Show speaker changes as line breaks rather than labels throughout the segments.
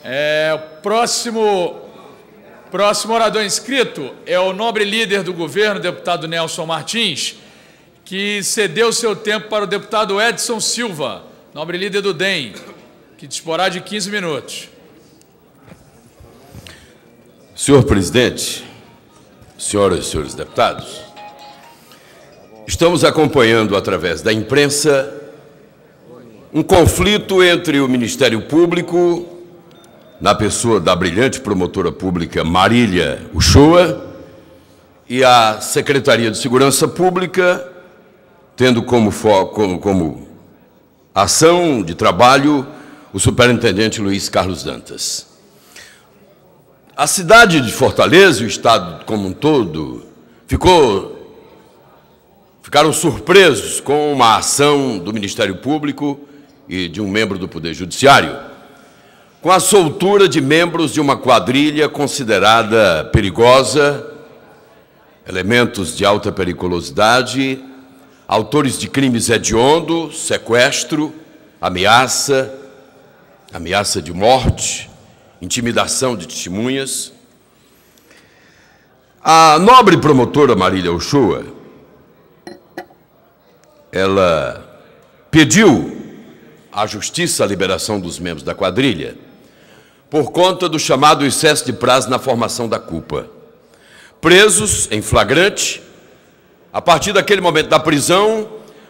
O próximo orador inscrito é o nobre líder do governo, deputado Nelson Martins, que cedeu seu tempo para o deputado Edson Silva, nobre líder do DEM, que disporá de 15 minutos.
Senhor presidente, senhoras e senhores deputados, estamos acompanhando através da imprensa um conflito entre o Ministério Público, na pessoa da brilhante promotora pública Marília Uchoa, e a Secretaria de Segurança Pública, tendo como ação de trabalho o superintendente Luiz Carlos Dantas. A cidade de Fortaleza e o Estado como um todo ficaram surpresos com uma ação do Ministério Público e de um membro do Poder Judiciário, com a soltura de membros de uma quadrilha considerada perigosa, elementos de alta periculosidade, autores de crimes hediondos, sequestro, ameaça de morte, intimidação de testemunhas. A nobre promotora Marília Uchoa, ela pediu à Justiça a liberação dos membros da quadrilha por conta do chamado excesso de prazo na formação da culpa. Presos em flagrante, a partir daquele momento da prisão,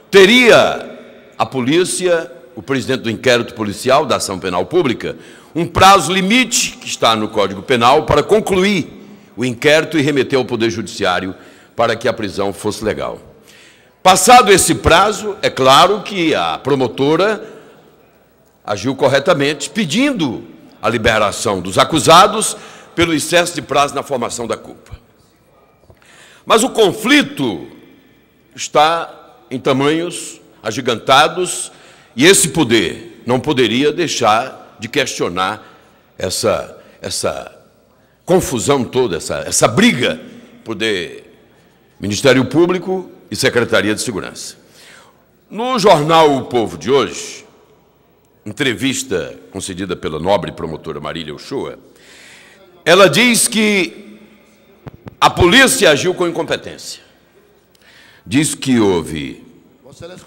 teria a polícia, o presidente do inquérito policial da ação penal pública, um prazo limite que está no Código Penal para concluir o inquérito e remeter ao Poder Judiciário para que a prisão fosse legal. Passado esse prazo, é claro que a promotora agiu corretamente, pedindo a liberação dos acusados pelo excesso de prazo na formação da culpa. Mas o conflito está em tamanhos agigantados e esse poder não poderia deixar de questionar essa confusão toda, essa briga, poder, Ministério Público e Secretaria de Segurança. No jornal O Povo de hoje, entrevista concedida pela nobre promotora Marília Uchoa, ela diz que a polícia agiu com incompetência. Diz que houve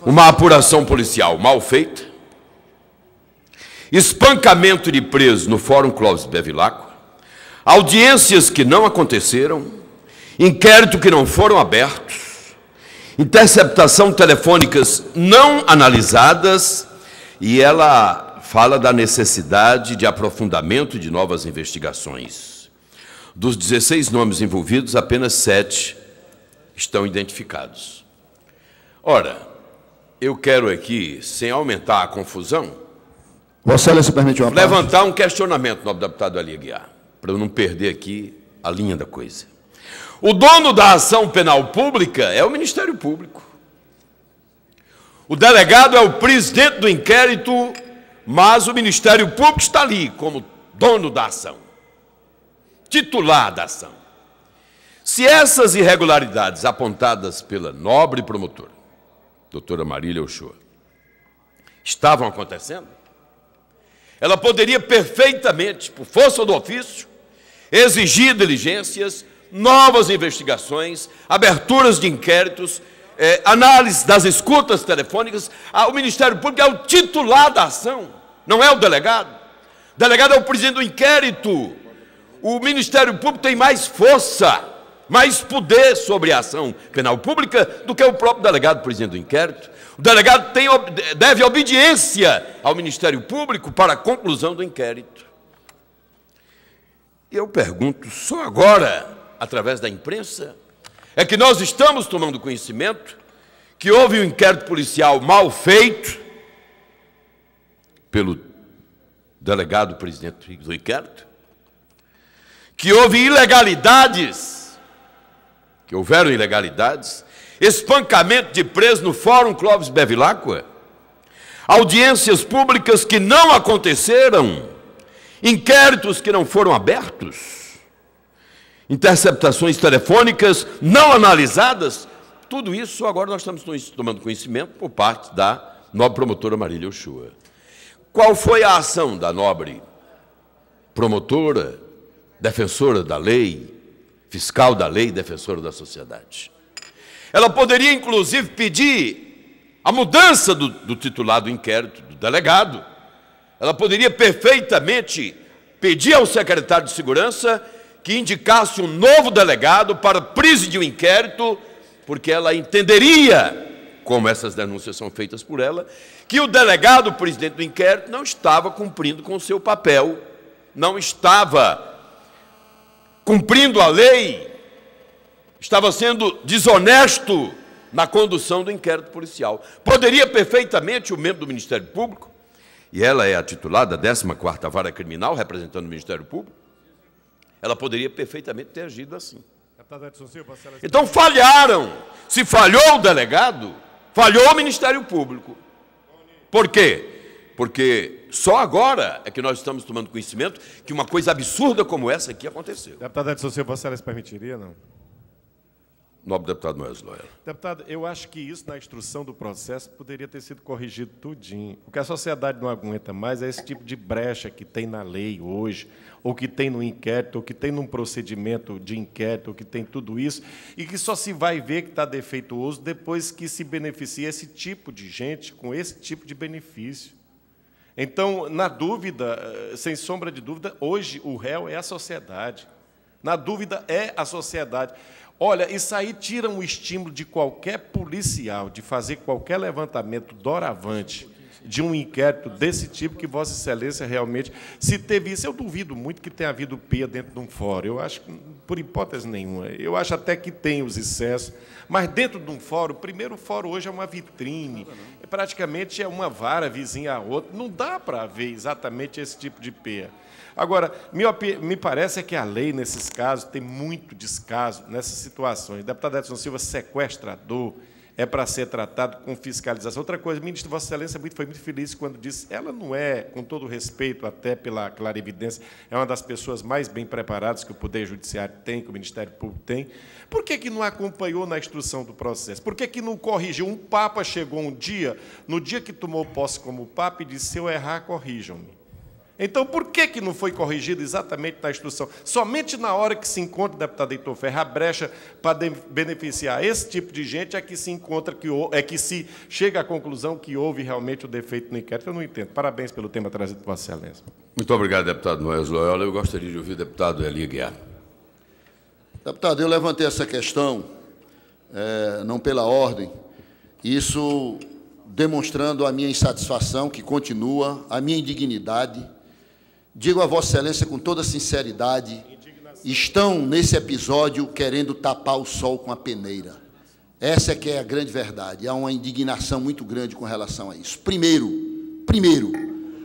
uma apuração policial mal feita, espancamento de presos no Fórum Clóvis Bevilacqua, audiências que não aconteceram, inquérito que não foram abertos, interceptação telefônicas não analisadas, e ela fala da necessidade de aprofundamento de novas investigações. Dos 16 nomes envolvidos, apenas 7 estão identificados. Ora, eu quero aqui, sem aumentar a confusão,
Vossa Excelência permite uma
levantar um questionamento, nobre deputado Ali Aguiar, para eu não perder aqui a linha da coisa. O dono da ação penal pública é o Ministério Público. O delegado é o presidente do inquérito, mas o Ministério Público está ali como dono da ação, titular da ação. Se essas irregularidades apontadas pela nobre promotora, doutora Marília Uchoa, estavam acontecendo, ela poderia perfeitamente, por força do ofício, exigir diligências, novas investigações, aberturas de inquéritos, análise das escutas telefônicas. O Ministério Público é o titular da ação, não é o delegado. O delegado é o presidente do inquérito. O Ministério Público tem mais força, mais poder sobre a ação penal pública do que o próprio delegado, presidente do inquérito. O delegado deve obediência ao Ministério Público para a conclusão do inquérito. E eu pergunto, só agora, através da imprensa, é que nós estamos tomando conhecimento que houve um inquérito policial mal feito pelo delegado presidente do inquérito, que houveram ilegalidades, espancamento de presos no Fórum Clóvis Bevilacqua, audiências públicas que não aconteceram, inquéritos que não foram abertos, interceptações telefônicas não analisadas. Tudo isso agora nós estamos tomando conhecimento por parte da nobre promotora Marília Uchoa. Qual foi a ação da nobre promotora, defensora da lei, fiscal da lei, defensora da sociedade. Ela poderia, inclusive, pedir a mudança do titular do inquérito, do delegado. Ela poderia perfeitamente pedir ao secretário de Segurança que indicasse um novo delegado para presidir o inquérito, porque ela entenderia, como essas denúncias são feitas por ela, que o delegado, presidente do inquérito, não estava cumprindo com o seu papel, não estava cumprindo a lei, estava sendo desonesto na condução do inquérito policial. Poderia perfeitamente o membro do Ministério Público, e ela é a titular da 14ª Vara Criminal, representando o Ministério Público, ela poderia perfeitamente ter agido assim. Então falharam. Se falhou o delegado, falhou o Ministério Público. Por quê? Porque só agora é que nós estamos tomando conhecimento que uma coisa absurda como essa aqui aconteceu.
Deputado Edson Silva, Vossa Excelência permitiria, não?
Nobre deputado Moisés Loyola.
Deputado, eu acho que isso na instrução do processo poderia ter sido corrigido tudinho. O que a sociedade não aguenta mais é esse tipo de brecha que tem na lei hoje, ou que tem no inquérito, ou que tem num procedimento de inquérito, ou que tem tudo isso, e que só se vai ver que está defeituoso depois que se beneficia esse tipo de gente com esse tipo de benefício. Então, na dúvida, sem sombra de dúvida, hoje o réu é a sociedade. Na dúvida, é a sociedade. Olha, isso aí tira um estímulo de qualquer policial de fazer qualquer levantamento doravante de um inquérito desse tipo que Vossa Excelência realmente, se teve isso, eu duvido muito que tenha havido PEA dentro de um fórum. Eu acho, por hipótese nenhuma, eu acho até que tem os excessos, mas dentro de um fórum, primeiro o fórum hoje é uma vitrine, praticamente é uma vara vizinha a outra, não dá para ver exatamente esse tipo de PEA. Agora, me parece que a lei, nesses casos, tem muito descaso nessas situações. Deputado Edson Silva, sequestrador, é para ser tratado com fiscalização. Outra coisa, o ministro de Vossa Excelência foi muito feliz quando disse, ela não é, com todo respeito, até pela clarividência, é uma das pessoas mais bem preparadas que o Poder Judiciário tem, que o Ministério Público tem. Por que não acompanhou na instrução do processo? Por que não corrigiu? Um Papa chegou um dia, no dia que tomou posse como Papa, e disse, se eu errar, corrijam-me. Então, por que não foi corrigido exatamente na instrução? Somente na hora que se encontra, deputado Heitor Ferreira, a brecha para beneficiar esse tipo de gente é que se encontra, que se chega à conclusão que houve realmente o defeito no inquérito. Eu não entendo. Parabéns pelo tema trazido por Vossa Excelência.
Muito obrigado, deputado Moisés Loyola. Eu gostaria de ouvir o deputado Eli Aguiar.
Deputado, eu levantei essa questão, não pela ordem, isso demonstrando a minha insatisfação, que continua, a minha indignidade. Digo a Vossa Excelência com toda sinceridade, estão nesse episódio querendo tapar o sol com a peneira. Essa é que é a grande verdade. Há uma indignação muito grande com relação a isso. Primeiro,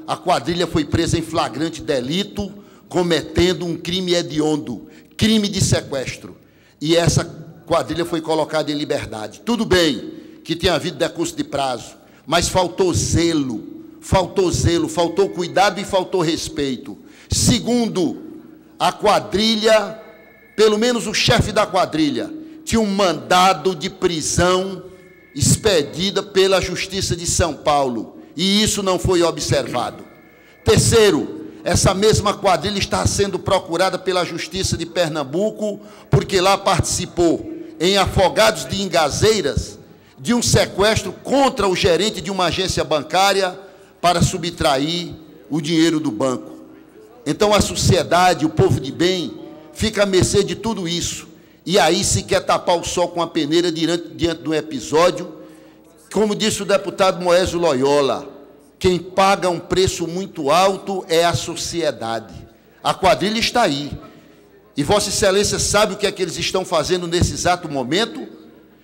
a quadrilha foi presa em flagrante delito, cometendo um crime hediondo, crime de sequestro. E essa quadrilha foi colocada em liberdade. Tudo bem que tenha havido decurso de prazo, mas faltou zelo, faltou cuidado e faltou respeito. Segundo, a quadrilha, pelo menos o chefe da quadrilha, tinha um mandado de prisão expedida pela Justiça de São Paulo, e isso não foi observado. Terceiro, essa mesma quadrilha está sendo procurada pela Justiça de Pernambuco, porque lá participou, em Afogados de Ingazeiras, de um sequestro contra o gerente de uma agência bancária para subtrair o dinheiro do banco. Então a sociedade, o povo de bem, fica à mercê de tudo isso. E aí se quer tapar o sol com a peneira diante de um episódio. Como disse o deputado Moisés Loyola, quem paga um preço muito alto é a sociedade. A quadrilha está aí. E Vossa Excelência sabe o que é que eles estão fazendo nesse exato momento?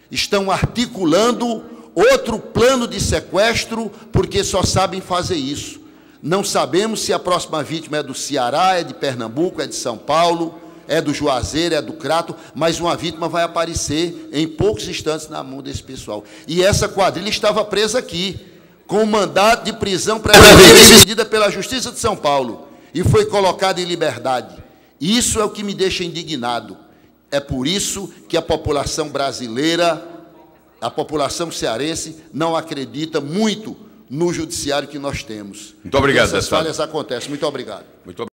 Estão articulando outro plano de sequestro, porque só sabem fazer isso. Não sabemos se a próxima vítima é do Ceará, é de Pernambuco, é de São Paulo, é do Juazeiro, é do Crato, mas uma vítima vai aparecer em poucos instantes na mão desse pessoal. E essa quadrilha estava presa aqui, com mandato de prisão preventiva decidida pela Justiça de São Paulo, e foi colocada em liberdade. Isso é o que me deixa indignado. É por isso que a população brasileira, a população cearense, não acredita muito no judiciário que nós temos.
Muito obrigado,
essas falhas acontecem. Muito obrigado.